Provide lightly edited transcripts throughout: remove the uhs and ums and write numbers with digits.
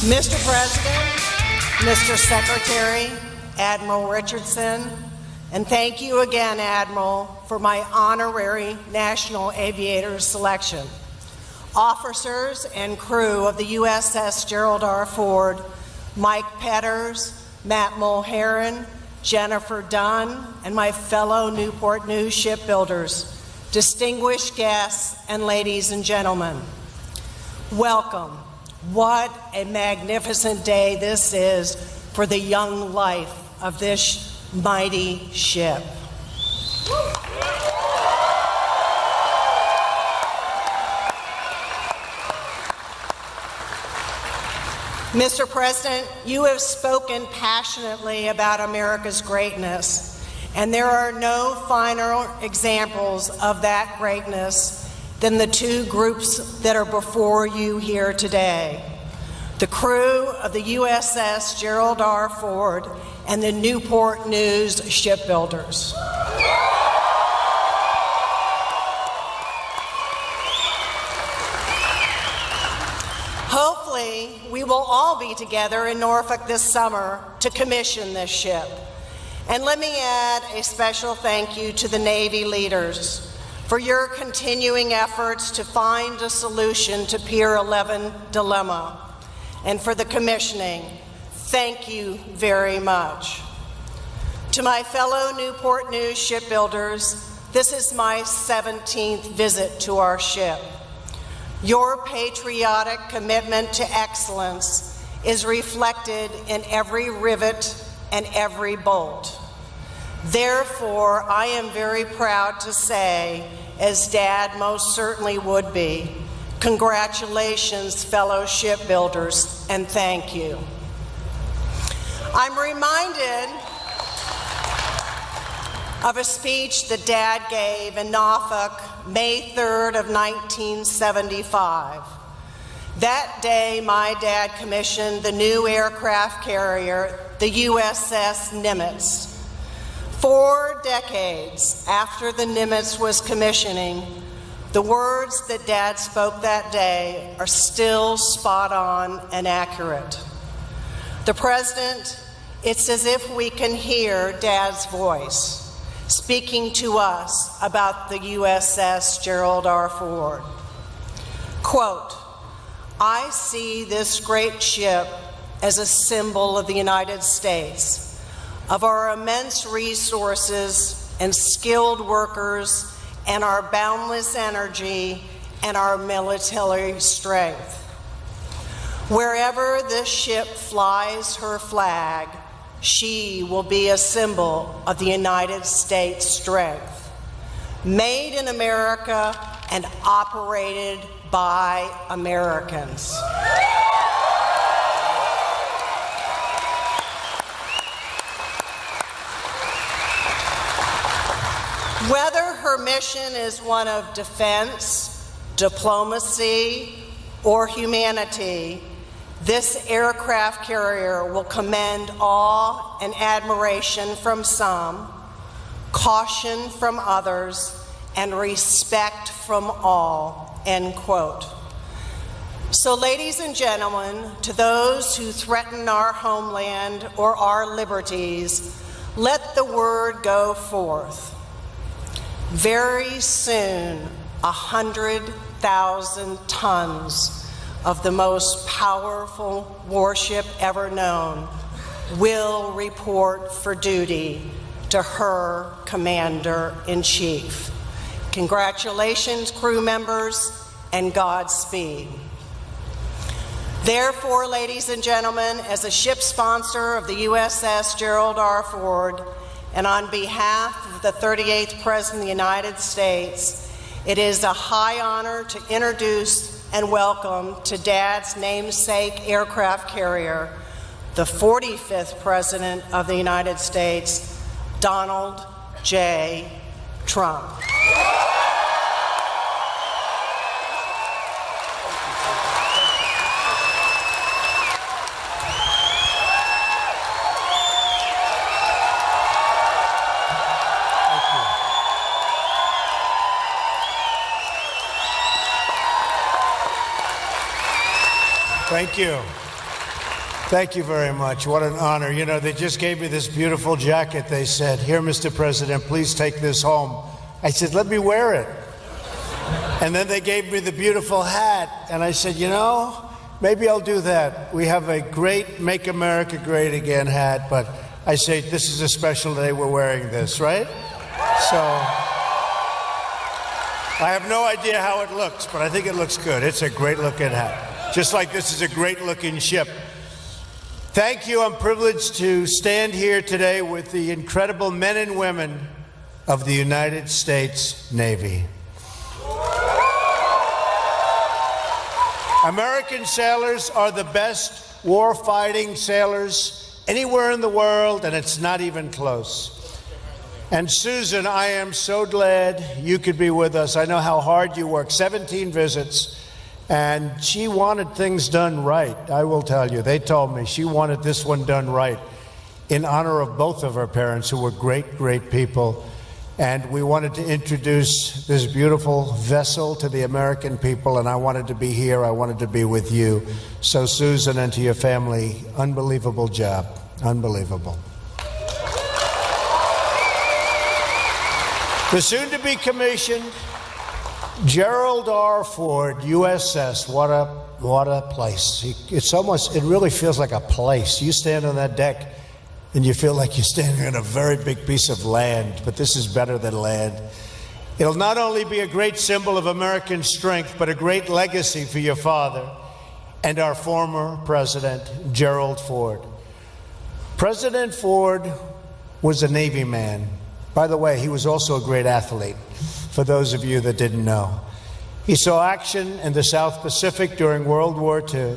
Mr. President, Mr. Secretary, Admiral Richardson, and thank you again, Admiral, for my honorary National Aviator selection. Officers and crew of the USS Gerald R. Ford, Mike Petters, Matt Mulheron, Jennifer Dunn, and my fellow Newport News shipbuilders, distinguished guests, and ladies and gentlemen, welcome. What a magnificent day this is for the young life of this mighty ship. Mr. President, you have spoken passionately about America's greatness, and there are no finer examples of that greatness than the two groups that are before you here today. The crew of the USS Gerald R. Ford and the Newport News shipbuilders. Hopefully, we will all be together in Norfolk this summer to commission this ship. And let me add a special thank you to the Navy leaders for your continuing efforts to find a solution to Pier 11 dilemma. And for the commissioning, thank you very much. To my fellow Newport News shipbuilders, this is my 17th visit to our ship. Your patriotic commitment to excellence is reflected in every rivet and every bolt. Therefore, I am very proud to say, as Dad most certainly would be, congratulations, fellow shipbuilders, and thank you. I'm reminded of a speech that Dad gave in Norfolk, May 3rd of 1975. That day, my dad commissioned the new aircraft carrier, the USS Nimitz. 4 decades after the Nimitz was commissioning, the words that Dad spoke that day are still spot on and accurate. The President, it's as if we can hear Dad's voice speaking to us about the USS Gerald R. Ford. Quote, "I see this great ship as a symbol of the United States, of our immense resources and skilled workers and our boundless energy and our military strength. Wherever this ship flies her flag, she will be a symbol of the United States' strength, made in America and operated by Americans." Whether her mission is one of defense, diplomacy, or humanity, this aircraft carrier will commend awe and admiration from some, caution from others, and respect from all, end quote. So, ladies and gentlemen, to those who threaten our homeland or our liberties, let the word go forth. Very soon, 100,000 tons of the most powerful warship ever known will report for duty to her Commander-in-Chief. Congratulations, crew members, and Godspeed. Therefore, ladies and gentlemen, as a ship sponsor of the USS Gerald R. Ford, and on behalf of the 38th President of the United States, it is a high honor to introduce and welcome to Dad's namesake aircraft carrier, the 45th President of the United States, Donald J. Trump. Thank you. Thank you very much. What an honor. You know, they just gave me this beautiful jacket. They said, "Here, Mr. President, please take this home." I said, "Let me wear it." And then they gave me the beautiful hat. And I said, you know, maybe I'll do that. We have a great Make America Great Again hat, but I say this is a special day we're wearing this, right? So I have no idea how it looks, but I think it looks good. It's a great looking hat. Just like this is a great looking ship. Thank you. I'm privileged to stand here today with the incredible men and women of the United States Navy. American sailors are the best war-fighting sailors anywhere in the world, and it's not even close. And Susan, I am so glad you could be with us. I know how hard you work, 17 visits. And she wanted things done right, I will tell you. They told me she wanted this one done right in honor of both of her parents, who were great, great people. And we wanted to introduce this beautiful vessel to the American people, and I wanted to be here. I wanted to be with you. So, Susan, and to your family, unbelievable job. Unbelievable. The soon-to-be commissioned Gerald R. Ford, USS, what a place. It really feels like a place. You stand on that deck and you feel like you're standing on a very big piece of land, but this is better than land. It'll not only be a great symbol of American strength, but a great legacy for your father and our former president, Gerald Ford. President Ford was a Navy man. By the way, he was also a great athlete, for those of you that didn't know. He saw action in the South Pacific during World War II.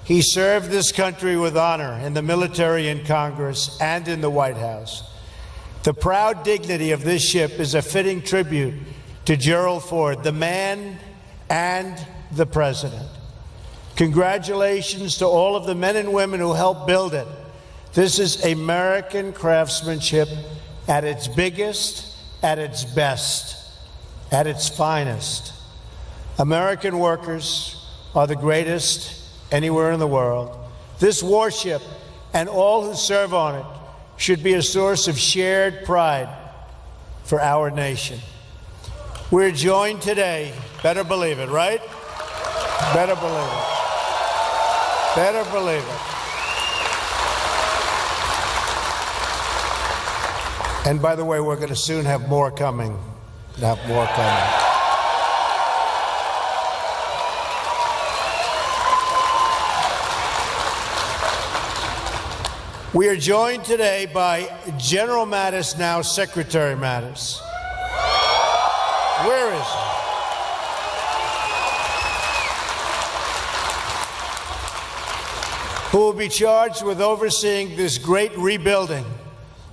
He served this country with honor in the military, in Congress, and in the White House. The proud dignity of this ship is a fitting tribute to Gerald Ford, the man and the president. Congratulations to all of the men and women who helped build it. This is American craftsmanship at its biggest, at its best, at its finest. American workers are the greatest anywhere in the world. This warship and all who serve on it should be a source of shared pride for our nation. We're joined today, better believe it, right? Better believe it. Better believe it. And by the way, we're going to soon have more coming. We are joined today by General Mattis, now Secretary Mattis. Where is he? Who will be charged with overseeing this great rebuilding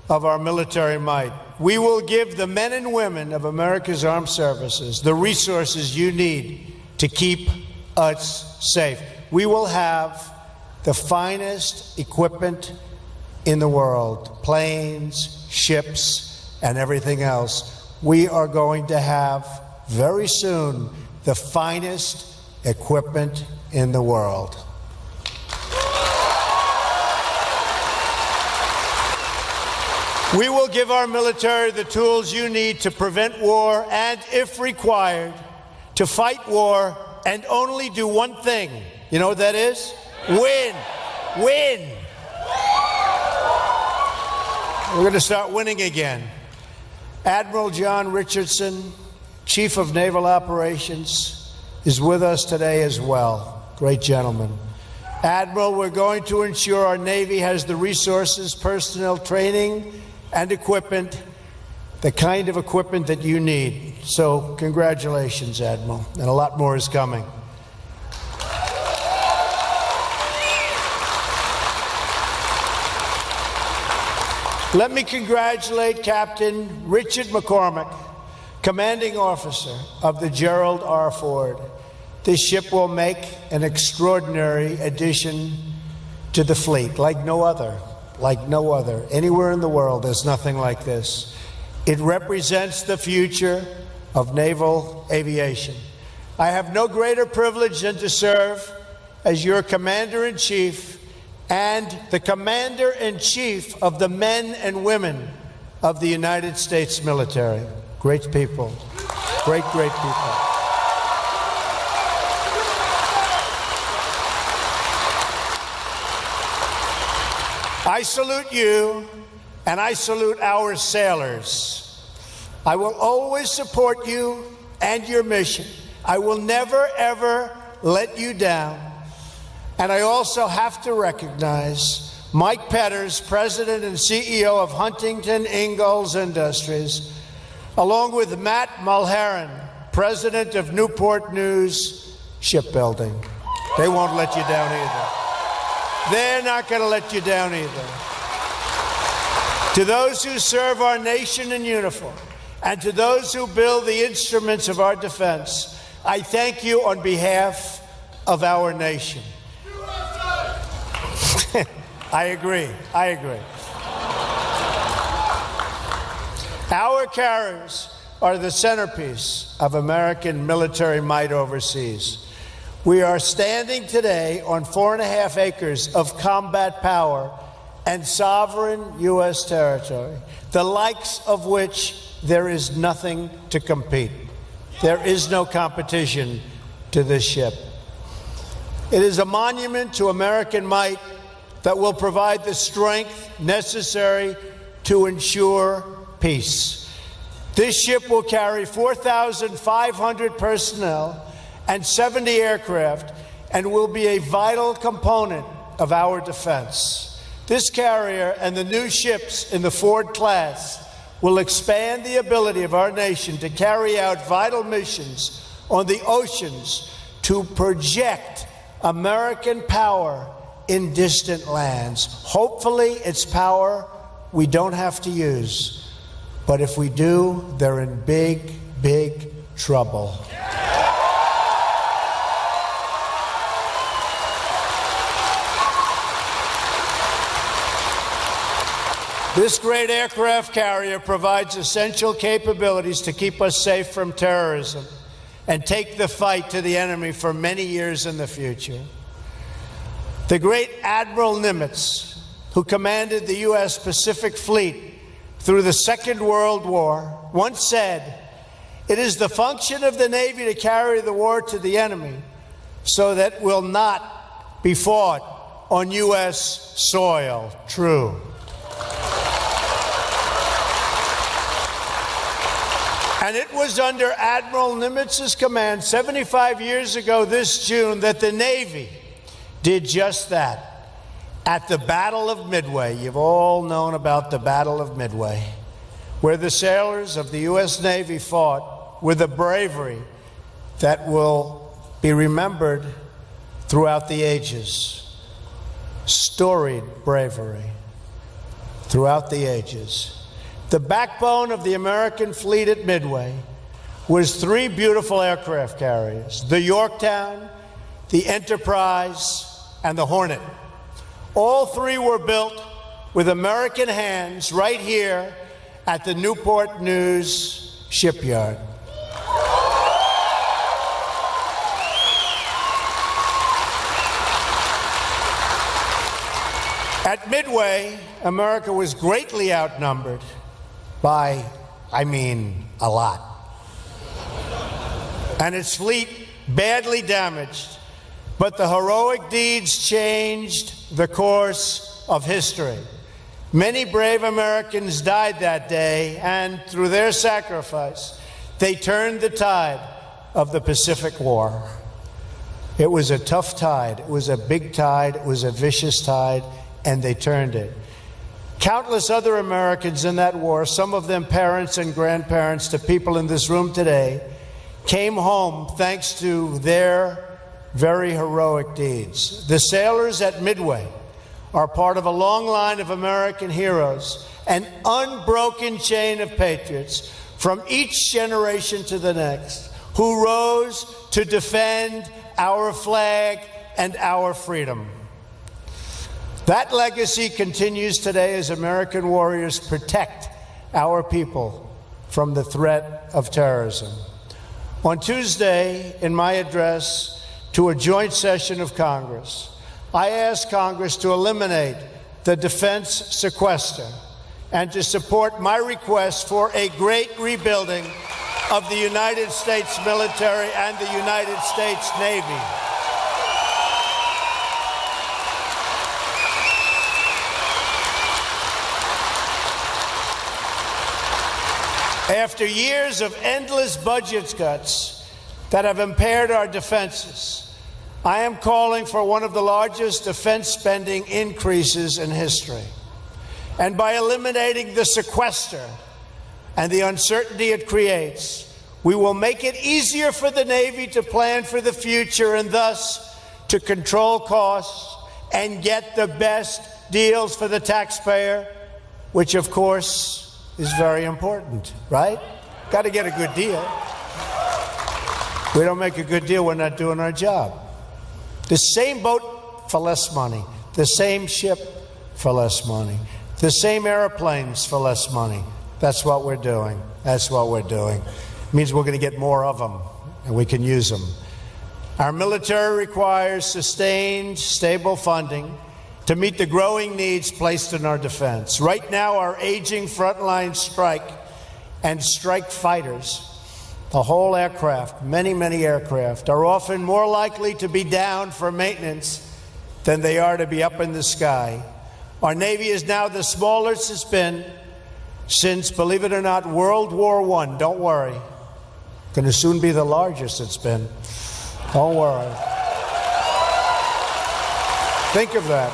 of our military might. We will give the men and women of America's armed services the resources you need to keep us safe. We will have the finest equipment in the world, planes, ships, and everything else. We are going to have, very soon, the finest equipment in the world. We will give our military the tools you need to prevent war and, if required, to fight war and only do one thing. You know what that is? Win. Win. We're going to start winning again. Admiral John Richardson, Chief of Naval Operations, is with us today as well. Great gentleman. Admiral, we're going to ensure our Navy has the resources, personnel, training, and equipment, the kind of equipment that you need. So congratulations, Admiral, and a lot more is coming. Let me congratulate Captain Richard McCormick, Commanding Officer of the Gerald R. Ford. This ship will make an extraordinary addition to the fleet, like no other. Like no other. Anywhere in the world, there's nothing like this. It represents the future of naval aviation. I have no greater privilege than to serve as your Commander-in-Chief and the Commander-in-Chief of the men and women of the United States military. Great people. Great, great people. I salute you, and I salute our sailors. I will always support you and your mission. I will never, ever let you down. And I also have to recognize Mike Petters, President and CEO of Huntington Ingalls Industries, along with Matt Mulheron, President of Newport News Shipbuilding. They won't let you down either. They're not going to let you down either. To those who serve our nation in uniform, and to those who build the instruments of our defense, I thank you on behalf of our nation. I agree. I agree. Our carriers are the centerpiece of American military might overseas. We are standing today on 4.5 acres of combat power and sovereign U.S. territory, the likes of which there is nothing to compete. There is no competition to this ship. It is a monument to American might that will provide the strength necessary to ensure peace. This ship will carry 4,500 personnel and 70 aircraft and will be a vital component of our defense. This carrier and the new ships in the Ford class will expand the ability of our nation to carry out vital missions on the oceans to project American power in distant lands. Hopefully, it's power we don't have to use. But if we do, they're in big, big trouble. This great aircraft carrier provides essential capabilities to keep us safe from terrorism and take the fight to the enemy for many years in the future. The great Admiral Nimitz, who commanded the U.S. Pacific Fleet through the Second World War, once said, "It is the function of the Navy to carry the war to the enemy so that it will not be fought on U.S. soil." True. And it was under Admiral Nimitz's command 75 years ago this June that the Navy did just that. At the Battle of Midway, you've all known about the Battle of Midway, where the sailors of the U.S. Navy fought with a bravery that will be remembered throughout the ages. Storied bravery throughout the ages. The backbone of the American fleet at Midway was 3 beautiful aircraft carriers: the Yorktown, the Enterprise, and the Hornet. All 3 were built with American hands right here at the Newport News shipyard. At Midway, America was greatly outnumbered by, a lot. And its fleet badly damaged. But the heroic deeds changed the course of history. Many brave Americans died that day, and through their sacrifice, they turned the tide of the Pacific War. It was a tough tide. It was a big tide. It was a vicious tide, and they turned it. Countless other Americans in that war, some of them parents and grandparents to people in this room today, came home thanks to their very heroic deeds. The sailors at Midway are part of a long line of American heroes, an unbroken chain of patriots from each generation to the next, who rose to defend our flag and our freedom. That legacy continues today as American warriors protect our people from the threat of terrorism. On Tuesday, in my address to a joint session of Congress, I ask Congress to eliminate the defense sequester and to support my request for a great rebuilding of the United States military and the United States Navy. After years of endless budget cuts that have impaired our defenses, I am calling for one of the largest defense spending increases in history. And by eliminating the sequester and the uncertainty it creates, we will make it easier for the Navy to plan for the future and thus to control costs and get the best deals for the taxpayer, which of course is very important, right? Got to get a good deal. We don't make a good deal, we're not doing our job. The same boat for less money, the same ship for less money, the same airplanes for less money. That's what we're doing. That's what we're doing. It means we're going to get more of them, and we can use them. Our military requires sustained, stable funding to meet the growing needs placed in our defense. Right now, our aging frontline strike and strike fighters, the whole aircraft, many, many aircraft, are often more likely to be down for maintenance than they are to be up in the sky. Our Navy is now the smallest it's been since, believe it or not, World War I. Don't worry. Going to soon be the largest it's been. Don't worry. Think of that.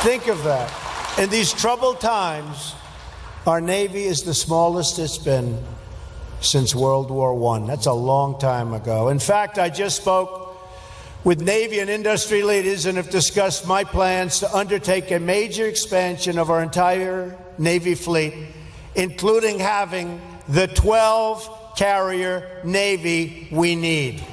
Think of that. In these troubled times, our Navy is the smallest it's been since World War I. That's a long time ago. In fact, I just spoke with Navy and industry leaders and have discussed my plans to undertake a major expansion of our entire Navy fleet, including having the 12-carrier Navy we need.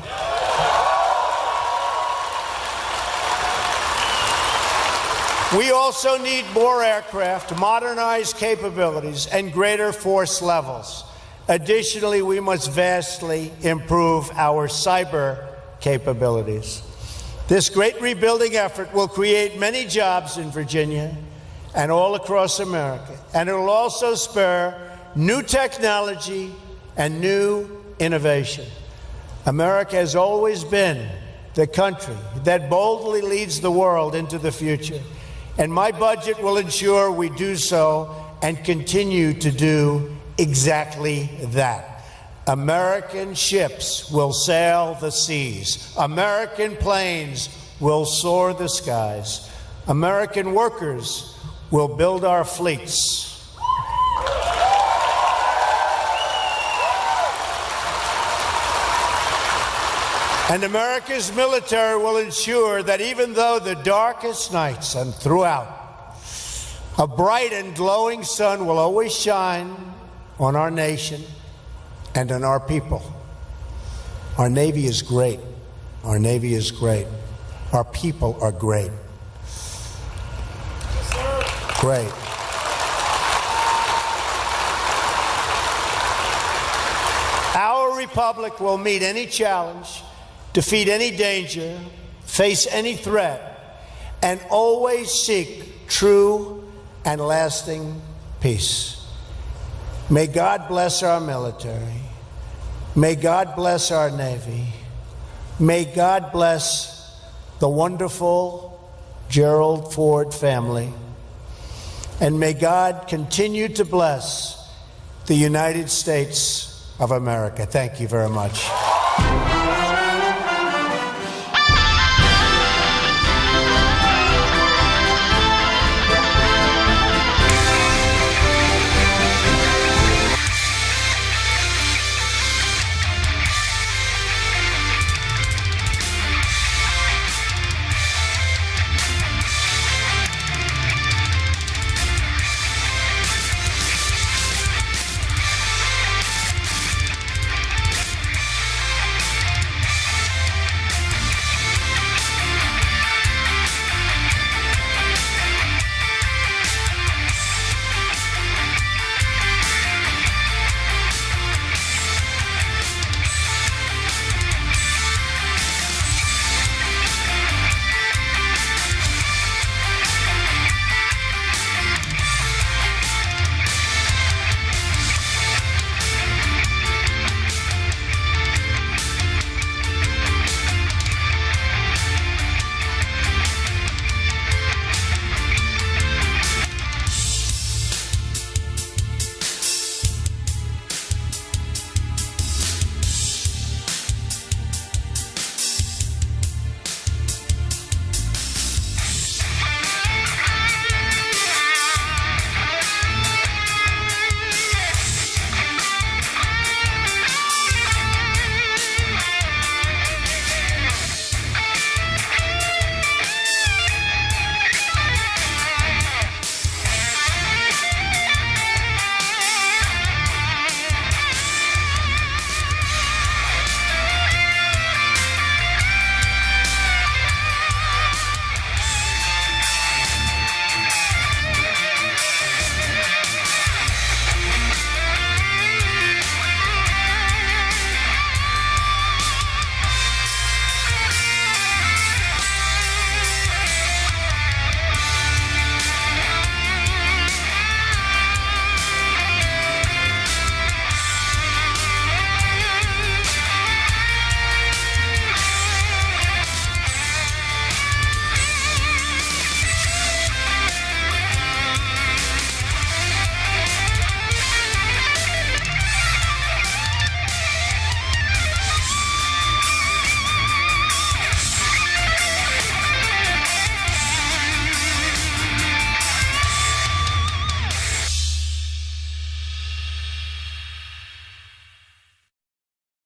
We also need more aircraft, modernized capabilities, and greater force levels. Additionally, we must vastly improve our cyber capabilities. This great rebuilding effort will create many jobs in Virginia and all across America, and it will also spur new technology and new innovation. America has always been the country that boldly leads the world into the future. And my budget will ensure we do so and continue to do exactly that. American ships will sail the seas. American planes will soar the skies. American workers will build our fleets. And America's military will ensure that even though the darkest nights and throughout, a bright and glowing sun will always shine on our nation and on our people. Our Navy is great. Our Navy is great. Our people are great. Great. Our republic will meet any challenge, defeat any danger, face any threat, and always seek true and lasting peace. May God bless our military. May God bless our Navy. May God bless the wonderful Gerald Ford family. And may God continue to bless the United States of America. Thank you very much.